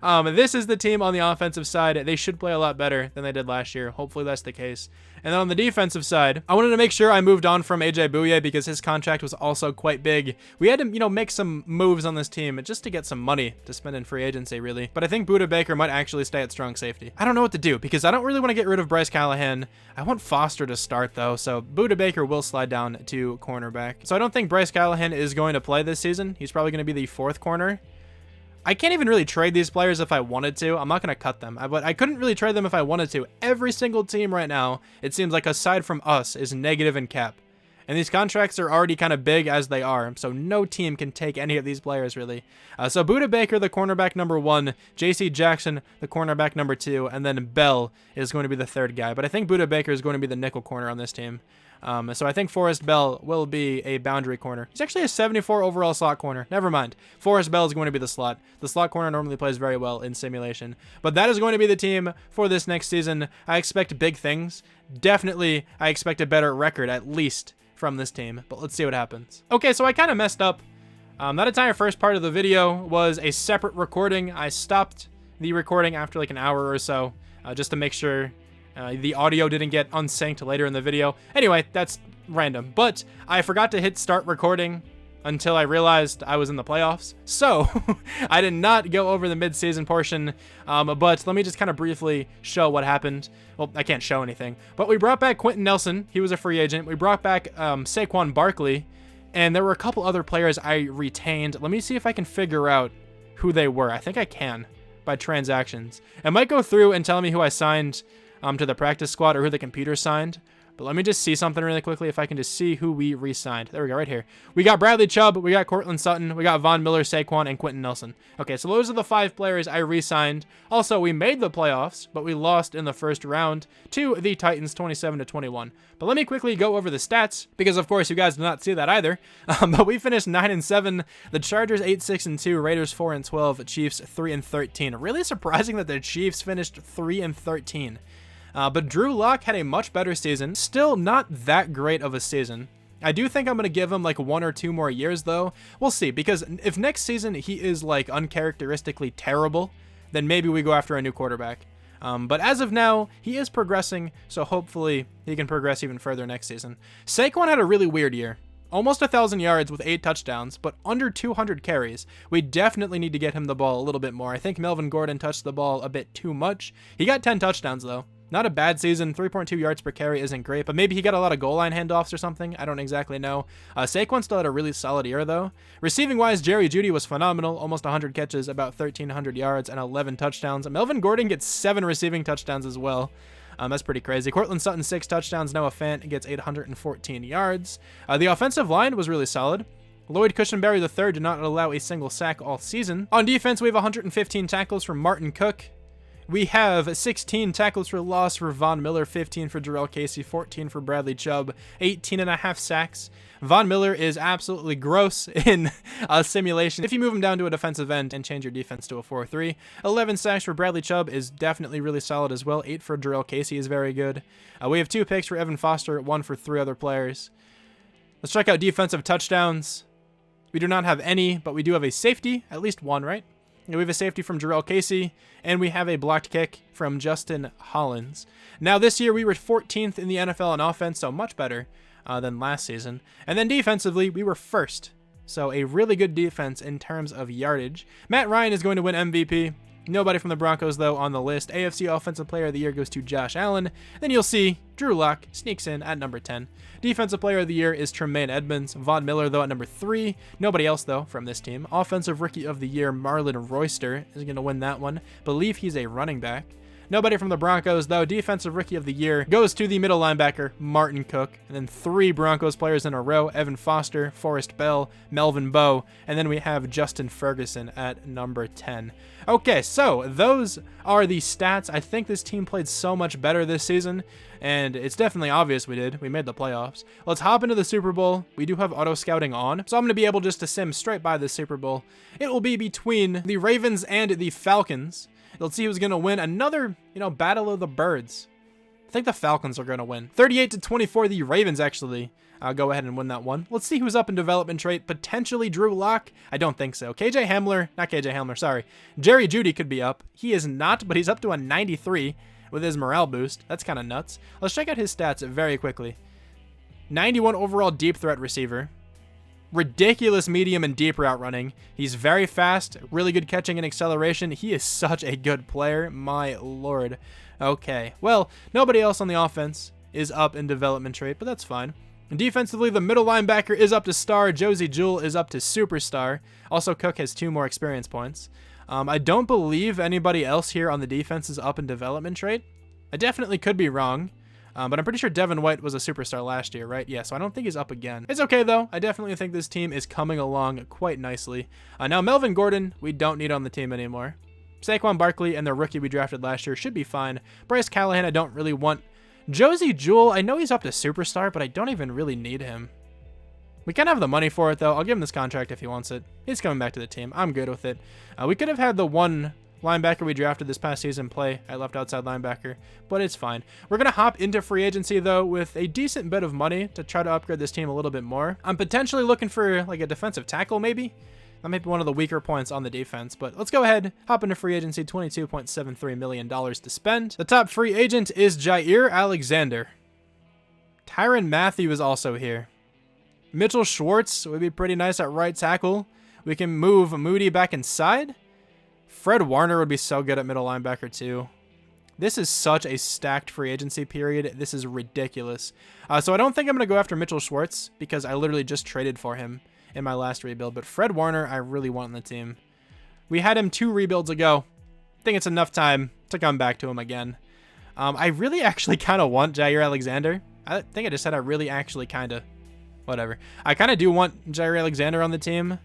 this is the team on the offensive side. They should play a lot better than they did last year. Hopefully that's the case. And then on the defensive side, I wanted to make sure I moved on from AJ Bouye because his contract was also quite big. We had to, you know, make some moves on this team just to get some money to spend in free agency, really. But I think Budda Baker might actually stay at strong safety. I don't know what to do because I don't really want to get rid of Bryce Callahan. I want Foster to start, though, so Budda Baker will slide down to cornerback. So I don't think Bryce Callahan is going to play this season. He's probably going to be the 4th corner. I can't even really trade these players if I wanted to. I'm not going to cut them, but I couldn't really trade them if I wanted to. Every single team right now, it seems like aside from us, is negative in cap. And these contracts are already kind of big as they are, so no team can take any of these players, really. So Budda Baker, the cornerback number 1, J.C. Jackson, the cornerback number 2, and then Bell is going to be the 3rd guy. But I think Budda Baker is going to be the nickel corner on this team. So I think Forrest Bell will be a boundary corner. He's actually a 74 overall slot corner. Never mind. Forrest Bell is going to be the slot. The slot corner normally plays very well in simulation. But that is going to be the team for this next season. I expect big things. Definitely, I expect a better record, at least, from this team. But let's see what happens. Okay, so I kind of messed up. That entire first part of the video was a separate recording. I stopped the recording after like an hour or so, just to make sure the audio didn't get unsynced later in the video. Anyway, that's random. But I forgot to hit start recording until I realized I was in the playoffs. So I did not go over the mid-season portion. But let me just kind of briefly show what happened. Well, I can't show anything. But we brought back Quentin Nelson. He was a free agent. We brought back Saquon Barkley. And there were a couple other players I retained. Let me see if I can figure out who they were. I think I can by transactions. It might go through and tell me who I signed to the practice squad or who the computer signed. But let me just see something really quickly if I can just see who we re-signed. There we go, right here. We got Bradley Chubb, we got Cortland Sutton, we got Von Miller, Saquon, and Quentin Nelson. Okay, so those are the 5 players I re-signed. Also, we made the playoffs, but we lost in the first round to the Titans 27-21. But let me quickly go over the stats, because of course you guys did not see that either. But we finished 9-7, the Chargers 8-6-2, Raiders 4-12, Chiefs 3-13. Really surprising that the Chiefs finished 3-13. But Drew Lock had a much better season. Still not that great of a season. I do think I'm going to give him like 1 or 2 more years, though. We'll see, because if next season he is like uncharacteristically terrible, then maybe we go after a new quarterback. But as of now, he is progressing, so hopefully he can progress even further next season. Saquon had a really weird year. Almost 1,000 yards with 8 touchdowns, but under 200 carries. We definitely need to get him the ball a little bit more. I think Melvin Gordon touched the ball a bit too much. He got 10 touchdowns, though. Not a bad season. 3.2 yards per carry isn't great, but maybe he got a lot of goal line handoffs or something. I don't exactly know. Saquon still had a really solid year, though. Receiving-wise, Jeudy was phenomenal. Almost 100 catches, about 1,300 yards, and 11 touchdowns. Melvin Gordon gets 7 receiving touchdowns as well. That's pretty crazy. Cortland Sutton, 6 touchdowns. Noah Fant gets 814 yards. The offensive line was really solid. Lloyd Cushenberry III did not allow a single sack all season. On defense, we have 115 tackles from Martin Cook. We have 16 tackles for loss for Von Miller, 15 for Jarrell Casey, 14 for Bradley Chubb, 18.5 sacks. Von Miller is absolutely gross in simulation. If you move him down to a defensive end and change your defense to a 4-3, 11 sacks for Bradley Chubb is definitely really solid as well. 8 for Jarrell Casey is very good. We have 2 picks for Evan Foster, 1 for 3 other players. Let's check out defensive touchdowns. We do not have any, but we do have a safety, at least 1, right? We have a safety from Jarrell Casey, and we have a blocked kick from Justin Hollins. Now, this year, we were 14th in the NFL in offense, so much better than last season. And then defensively, we were 1st. So a really good defense in terms of yardage. Matt Ryan is going to win MVP. Nobody from the Broncos, though, on the list. AFC Offensive Player of the Year goes to Josh Allen. Then you'll see Drew Lock sneaks in at number 10. Defensive Player of the Year is Tremaine Edmonds. Von Miller, though, at number 3. Nobody else, though, from this team. Offensive Rookie of the Year, Marlon Royster is going to win that one. Believe he's a running back. Nobody from the Broncos, though. Defensive Rookie of the Year goes to the middle linebacker, Martin Cook. And then 3 Broncos players in a row, Evan Foster, Forrest Bell, Melvin Bowe. And then we have Justin Ferguson at number 10. Okay, so those are the stats. I think this team played so much better this season, and it's definitely obvious we did. We made the playoffs. Let's hop into the Super Bowl. We do have auto scouting on, so I'm going to be able just to sim straight by the Super Bowl. It will be between the Ravens and the Falcons. Let's see who's going to win. Another, battle of the birds. I think the Falcons are going to win. 38-24, the Ravens actually go ahead and win that one. Let's see who's up in development trait. Potentially Drew Lock. I don't think so. Sorry. Jerry Jeudy could be up. He is not, but he's up to a 93 with his morale boost. That's kind of nuts. Let's check out his stats very quickly. 91 overall deep threat receiver. Ridiculous medium and deep route running. He's very fast, really good catching and acceleration. He is such a good player, my lord. Okay, well, nobody else on the offense is up in development trait, but that's fine. And defensively, the middle linebacker is up to star. Josey Jewell is up to superstar. Also, Cook has 2 more experience points. I don't believe anybody else here on the defense is up in development trait. I definitely could be wrong. But I'm pretty sure Devin White was a superstar last year, right? Yeah, so I don't think he's up again. It's okay, though. I definitely think this team is coming along quite nicely. Now, Melvin Gordon, we don't need on the team anymore. Saquon Barkley and the rookie we drafted last year should be fine. Bryce Callahan, I don't really want. Josey Jewell, I know he's up to superstar, but I don't even really need him. We can have the money for it, though. I'll give him this contract if he wants it. He's coming back to the team. I'm good with it. We could have had the one linebacker we drafted this past season play at left outside linebacker, but it's fine. We're going to hop into free agency, though, with a decent bit of money to try to upgrade this team a little bit more. I'm potentially looking for like a defensive tackle, maybe. That might be one of the weaker points on the defense, but let's go ahead, hop into free agency, $22.73 million to spend. The top free agent is Jair Alexander. Tyrann Mathieu is also here. Mitchell Schwartz would be pretty nice at right tackle. We can move Moody back inside. Fred Warner would be so good at middle linebacker too. This is such a stacked free agency period. This is ridiculous. So I don't think I'm going to go after Mitchell Schwartz because I literally just traded for him in my last rebuild. But Fred Warner, I really want on the team. We had him 2 rebuilds ago. I think it's enough time to come back to him again. I really actually kind of want Jair Alexander. I think I just said I really actually kind of. Whatever. I kind of do want Jair Alexander on the team,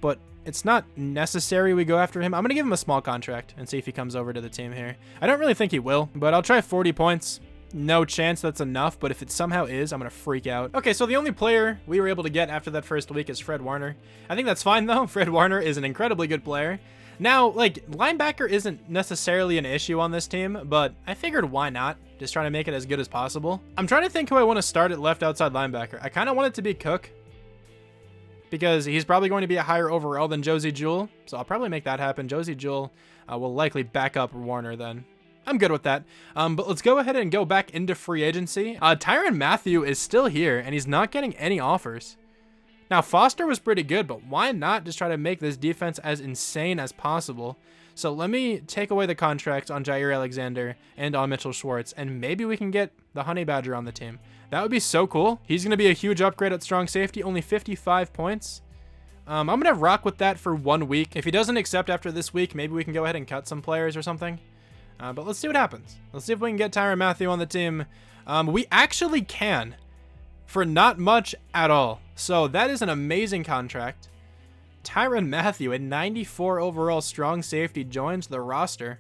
but it's not necessary we go after him. I'm going to give him a small contract and see if he comes over to the team here. I don't really think he will, but I'll try 40 points. No chance that's enough, but if it somehow is, I'm going to freak out. Okay, so the only player we were able to get after that first week is Fred Warner. I think that's fine, though. Fred Warner is an incredibly good player. Now, like, linebacker isn't necessarily an issue on this team, but I figured why not? Just trying to make it as good as possible. I'm trying to think who I want to start at left outside linebacker. I kind of want it to be Cook, because he's probably going to be a higher overall than Josey Jewell, so I'll probably make that happen. Josey Jewell will likely back up Warner then. I'm good with that. But let's go ahead and go back into free agency. Tyrann Mathieu is still here, and he's not getting any offers. Now, Foster was pretty good, but why not just try to make this defense as insane as possible? So let me take away the contract on Jair Alexander and on Mitchell Schwartz, and maybe we can get the Honey Badger on the team. That would be so cool. He's going to be a huge upgrade at strong safety, only 55 points. I'm going to rock with that for 1 week. If he doesn't accept after this week, maybe we can go ahead and cut some players or something. But let's see what happens. Let's see if we can get Tyrann Mathieu on the team. We actually can for not much at all. So that is an amazing contract. Tyrann Mathieu, a 94 overall strong safety, joins the roster.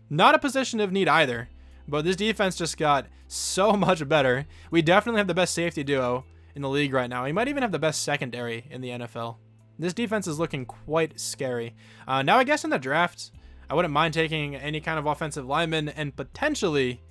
Not a position of need either, but this defense just got so much better. We definitely have the best safety duo in the league right now. We might even have the best secondary in the NFL. This defense is looking quite scary. Now, I guess in the draft, I wouldn't mind taking any kind of offensive lineman and potentially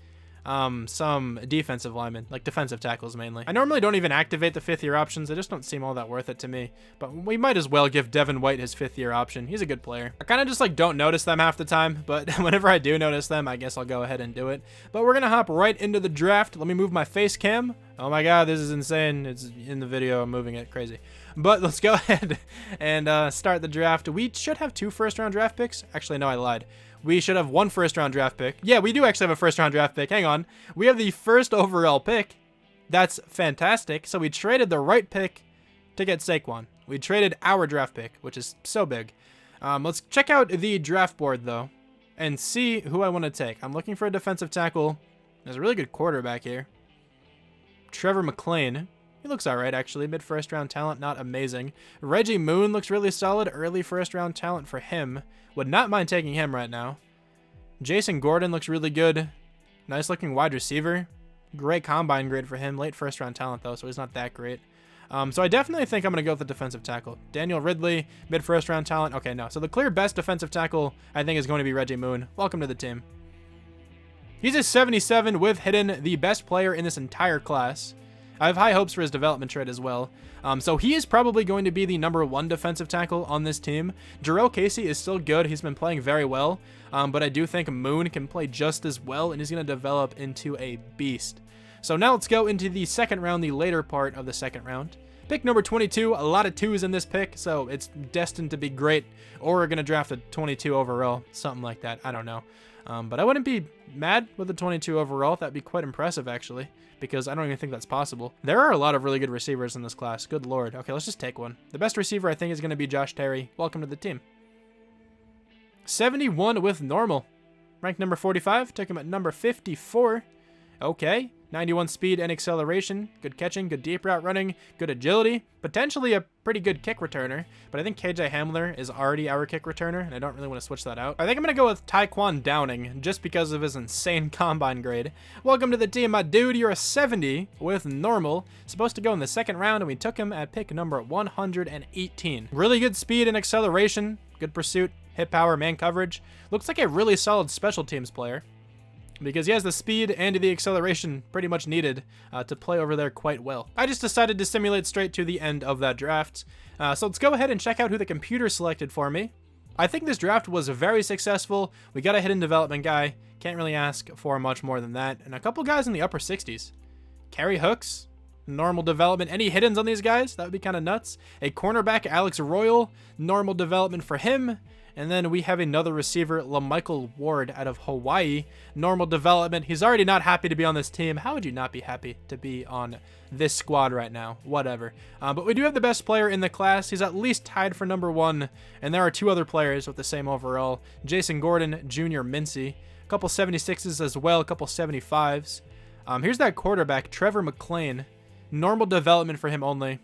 some defensive linemen, like defensive tackles mainly. I normally don't even activate the 5th-year options. They just don't seem all that worth it to me. But we might as well give Devin White his 5th-year option. He's a good player. I kind of just like don't notice them half the time, but whenever I do notice them, I guess I'll go ahead and do it. But we're going to hop right into the draft. Let me move my face cam. Oh my god, this is insane. It's in the video. I'm moving it crazy. But let's go ahead and start the draft. We should have 2 first-round draft picks. Actually, no, I lied. We should have 1 first-round draft pick. Yeah, we do actually have a first-round draft pick. Hang on. We have the 1st overall pick. That's fantastic. So we traded the right pick to get Saquon. We traded our draft pick, which is so big. Let's check out the draft board, though, and see who I want to take. I'm looking for a defensive tackle. There's a really good quarterback here. Trevor McLean. He looks all right, actually. Mid-first-round talent, not amazing. Reggie Moon looks really solid. Early first-round talent for him. Would not mind taking him right now. Jason Gordon looks really good. Nice-looking wide receiver. Great combine grade for him. Late first-round talent, though, so he's not that great. So I definitely think I'm going to go with the defensive tackle. Daniel Ridley, mid-first-round talent. Okay, no. So the clear best defensive tackle, I think, is going to be Reggie Moon. Welcome to the team. He's a 77 with Hidden, the best player in this entire class. I have high hopes for his development trade as well. So he is probably going to be the #1 defensive tackle on this team. Jarrell Casey is still good. He's been playing very well. But I do think Moon can play just as well, and he's going to develop into a beast. So now let's go into the 2nd round, the later part of the 2nd round. Pick number 22, a lot of 2s in this pick, so it's destined to be great. Or we're going to draft a 22 overall, something like that. I don't know. But I wouldn't be mad with a 22 overall. That'd be quite impressive, actually, because I don't even think that's possible. There are a lot of really good receivers in this class. Good lord. Okay, let's just take one. The best receiver, I think, is going to be Josh Terry. Welcome to the team. 71 with normal. Ranked number 45. Took him at number 54. Okay. 91 speed and acceleration. Good catching, good deep route running, good agility. Potentially a pretty good kick returner, but I think KJ Hamler is already our kick returner, and I don't really want to switch that out. I think I'm going to go with Tyquan Downing, just because of his insane combine grade. Welcome to the team, my dude. You're a 70 with normal. Supposed to go in the 2nd round, and we took him at pick number 118. Really good speed and acceleration, good pursuit, hit power, man coverage. Looks like a really solid special teams player, because he has the speed and the acceleration pretty much needed to play over there quite well. I just decided to simulate straight to the end of that draft. So let's go ahead and check out who the computer selected for me. I think this draft was very successful. We got a hidden development guy. Can't really ask for much more than that. And a couple guys in the upper 60s. Kerry Hooks, normal development. Any hiddens on these guys? That would be kind of nuts. A cornerback, Alex Royal, normal development for him. And then we have another receiver, LaMichael Ward out of Hawaii. Normal development. He's already not happy to be on this team. How would you not be happy to be on this squad right now? Whatever. But we do have the best player in the class. He's at least tied for #1. And there are 2 other players with the same overall. Jason Gordon, Junior Mincy. A couple 76s as well. A couple 75s. Here's that quarterback, Trevor McLean. Normal development for him only.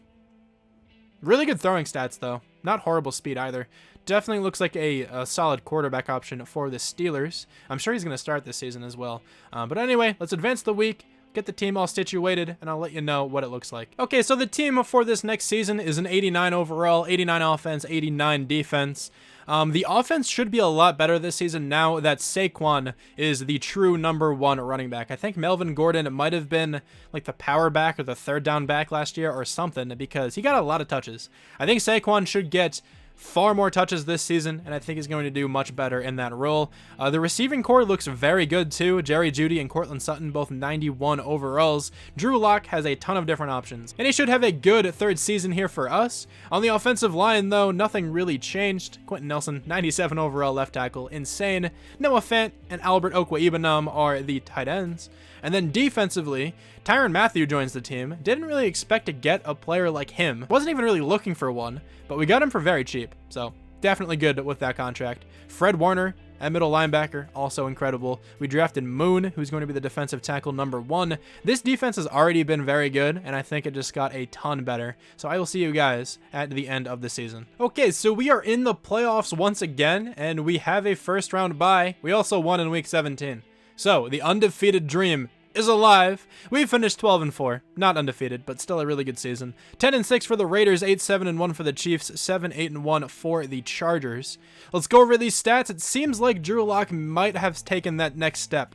Really good throwing stats, though. Not horrible speed either. Definitely looks like a solid quarterback option for the Steelers. I'm sure he's going to start this season as well. But anyway, let's advance the week, get the team all situated, and I'll let you know what it looks like. Okay, so the team for this next season is an 89 overall, 89 offense, 89 defense. The offense should be a lot better this season now that Saquon is the true #1 running back. I think Melvin Gordon might have been like the power back or the 3rd down back last year or something, because he got a lot of touches. I think Saquon should get far more touches this season, and I think he's going to do much better in that role. The receiving core looks very good too. Jeudy and Courtland Sutton, both 91 overalls. Drew Lock has a ton of different options, and he should have a good third season here for us. On the offensive line, though, nothing really changed. Quentin Nelson, 97 overall left tackle, insane. Noah Fant and Albert Okwuegbunam are the tight ends. And then defensively, Tyrann Mathieu joins the team. Didn't really expect to get a player like him. Wasn't even really looking for one, but we got him for very cheap. So definitely good with that contract. Fred Warner at middle linebacker, also incredible. We drafted Moon, who's going to be the defensive tackle #1. This defense has already been very good, and I think it just got a ton better. So I will see you guys at the end of the season. Okay, so we are in the playoffs once again, and we have a first round bye. We also won in week 17. So the undefeated dream is alive. We finished 12-4, not undefeated, but still a really good season. 10-6 for the Raiders, 8-7-1 for the Chiefs, 7-8-1 for the Chargers. Let's go over these stats. It seems like Drew Lock might have taken that next step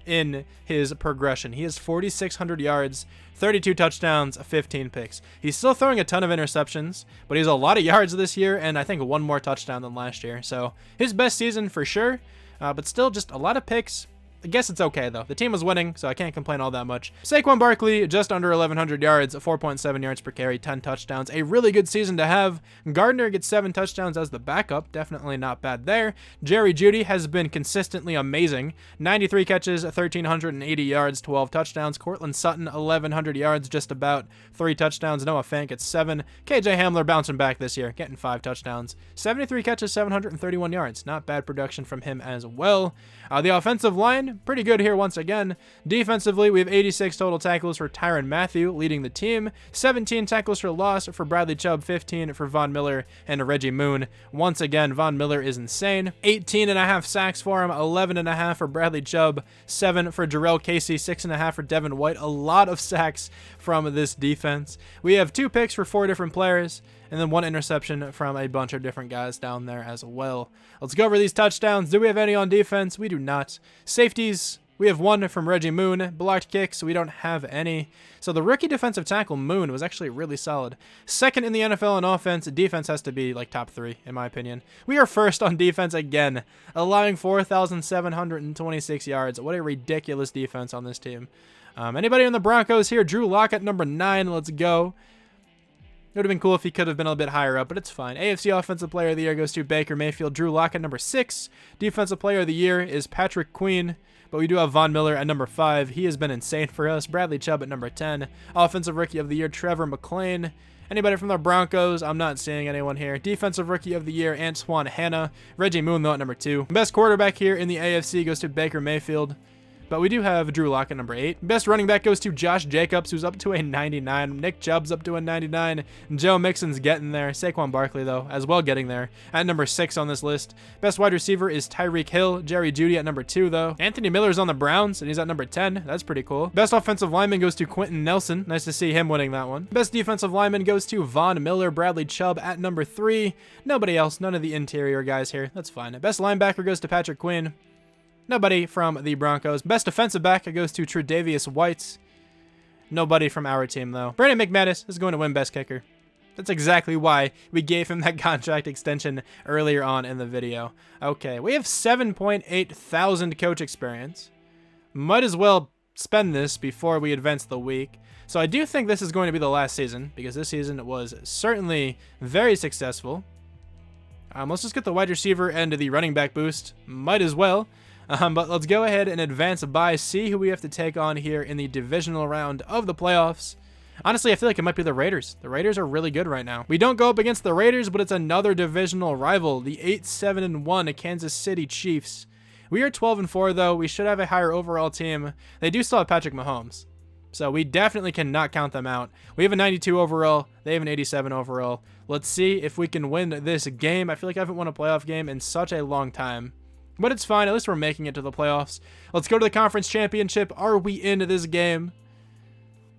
in his progression. He has 4,600 yards, 32 touchdowns, 15 picks. He's still throwing a ton of interceptions, but he has a lot of yards this year, and I think one more touchdown than last year. So his best season for sure, but still just a lot of picks. I guess it's okay, though. The team was winning, so I can't complain all that much. Saquon Barkley, just under 1,100 yards, 4.7 yards per carry, 10 touchdowns. A really good season to have. Gardner gets 7 touchdowns as the backup. Definitely not bad there. Jeudy has been consistently amazing. 93 catches, 1,380 yards, 12 touchdowns. Courtland Sutton, 1,100 yards, just about 3 touchdowns. Noah Fant gets 7. KJ Hamler bouncing back this year, getting 5 touchdowns. 73 catches, 731 yards. Not bad production from him as well. The offensive line, pretty good here once again. Defensively, we have 86 total tackles for Tyrann Mathieu leading the team, 17 tackles for loss for Bradley Chubb, 15 for Von Miller and Reggie Moon. Once again, Von Miller is insane. 18.5 sacks for him, 11.5 for Bradley Chubb, 7 for Jarrell Casey, 6.5 for Devin White. A lot of sacks from this defense. We have 2 picks for 4 different players, and then 1 interception from a bunch of different guys down there as well. Let's go over these touchdowns. Do we have any on defense? We do not. Safeties, we have 1 from Reggie Moon. Blocked kicks, we don't have any. So the rookie defensive tackle, Moon, was actually really solid. Second in the NFL in offense. Defense has to be like top 3, in my opinion. We are first on defense again, allowing 4,726 yards. What a ridiculous defense on this team. Anybody on the Broncos here? Drew Lock at #9. Let's go. It would have been cool if he could have been a little bit higher up, but it's fine. AFC Offensive Player of the Year goes to Baker Mayfield. Drew Lock at #6. Defensive Player of the Year is Patrick Queen, but we do have Von Miller at #5. He has been insane for us. Bradley Chubb at #10. Offensive Rookie of the Year, Trevor McClain. Anybody from the Broncos? I'm not seeing anyone here. Defensive Rookie of the Year, Antoine Hanna. Reggie Moon, though, at #2. Best quarterback here in the AFC goes to Baker Mayfield. But we do have Drew Lock at #8. Best running back goes to Josh Jacobs, who's up to a 99. Nick Chubb's up to a 99. Joe Mixon's getting there. Saquon Barkley, though, as well getting there at #6 on this list. Best wide receiver is Tyreek Hill. Jeudy at #2, though. Anthony Miller's on the Browns, and he's at #10. That's pretty cool. Best offensive lineman goes to Quentin Nelson. Nice to see him winning that one. Best defensive lineman goes to Von Miller. Bradley Chubb at #3. Nobody else. None of the interior guys here. That's fine. Best linebacker goes to Patrick Queen. Nobody from the Broncos. Best defensive back goes to Tre'Davious White. Nobody from our team, though. Brandon McManus is going to win Best Kicker. That's exactly why we gave him that contract extension earlier on in the video. Okay, we have 7.8 thousand coach experience. Might as well spend this before we advance the week. So I do think this is going to be the last season, because this season was certainly very successful. Let's just get the wide receiver and the running back boost. Might as well. But let's go ahead and advance by, see who we have to take on here in the divisional round of the playoffs. Honestly, I feel like it might be the Raiders. The Raiders are really good right now. We don't go up against the Raiders, but it's another divisional rival, the 8-7-1 Kansas City Chiefs. We are 12-4, though. We should have a higher overall team. They do still have Patrick Mahomes, so we definitely cannot count them out. We have a 92 overall. They have an 87 overall. Let's see if we can win this game. I feel like I haven't won a playoff game in such a long time. But it's fine. At least we're making it to the playoffs. Let's go to the conference championship. Are we into this game?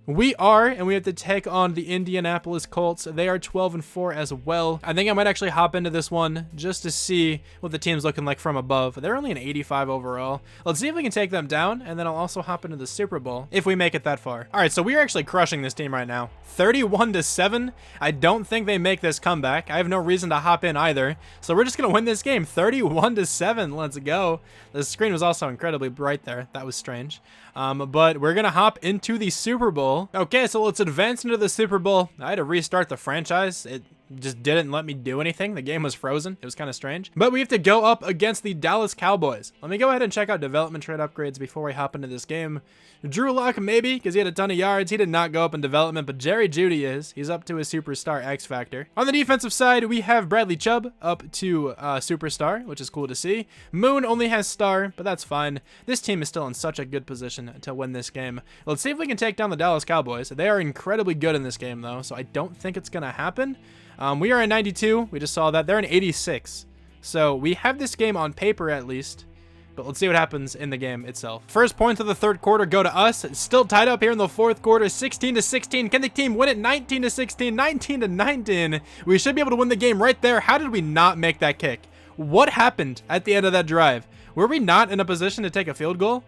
We are, and we have to take on the Indianapolis Colts. They are 12-4 as well. I think I might actually hop into this one just to see what the team's looking like from above. They're only an 85 overall. Let's see if we can take them down, and then I'll also hop into the Super Bowl if we make it that far. All right, so we are actually crushing this team right now. 31-7. I don't think they make this comeback. I have no reason to hop in either. So we're just going to win this game. 31-7. Let's go. The screen was also incredibly bright there. That was strange. But we're going to hop into the Super Bowl. Okay, so let's advance into the Super Bowl. I had to restart the franchise. It just didn't let me do anything. The game was frozen. It was kind of strange. But we have to go up against the Dallas Cowboys. Let me go ahead and check out development trade upgrades before we hop into this game. Drew Lock, maybe, because he had a ton of yards. He did not go up in development, but Jerry Jeudy is. He's up to his superstar X Factor. On the defensive side, we have Bradley Chubb up to superstar, which is cool to see. Moon only has star, but that's fine. This team is still in such a good position to win this game. Let's see if we can take down the Dallas Cowboys. They are incredibly good in this game, though, so I don't think it's going to happen. We are in 92. We just saw that. They're in 86. So we have this game on paper, at least. But let's see what happens in the game itself. First points of the third quarter go to us. It's still tied up here in the fourth quarter, 16-16. Can the team win it? 19-16, 19-19. We should be able to win the game right there. How did we not make that kick? What happened at the end of that drive? Were we not in a position to take a field goal?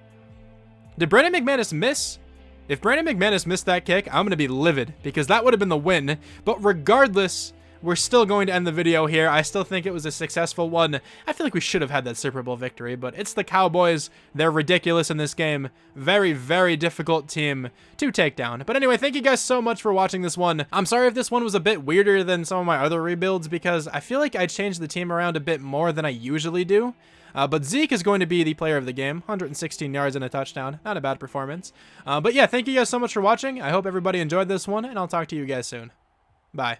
Did Brandon McManus miss? If Brandon McManus missed that kick, I'm going to be livid because that would have been the win. But regardless, we're still going to end the video here. I still think it was a successful one. I feel like we should have had that Super Bowl victory, but it's the Cowboys. They're ridiculous in this game. Very, very difficult team to take down. But anyway, thank you guys so much for watching this one. I'm sorry if this one was a bit weirder than some of my other rebuilds because I feel like I changed the team around a bit more than I usually do. But Zeke is going to be the player of the game. 116 yards and a touchdown. Not a bad performance. But yeah, thank you guys so much for watching. I hope everybody enjoyed this one, and I'll talk to you guys soon. Bye.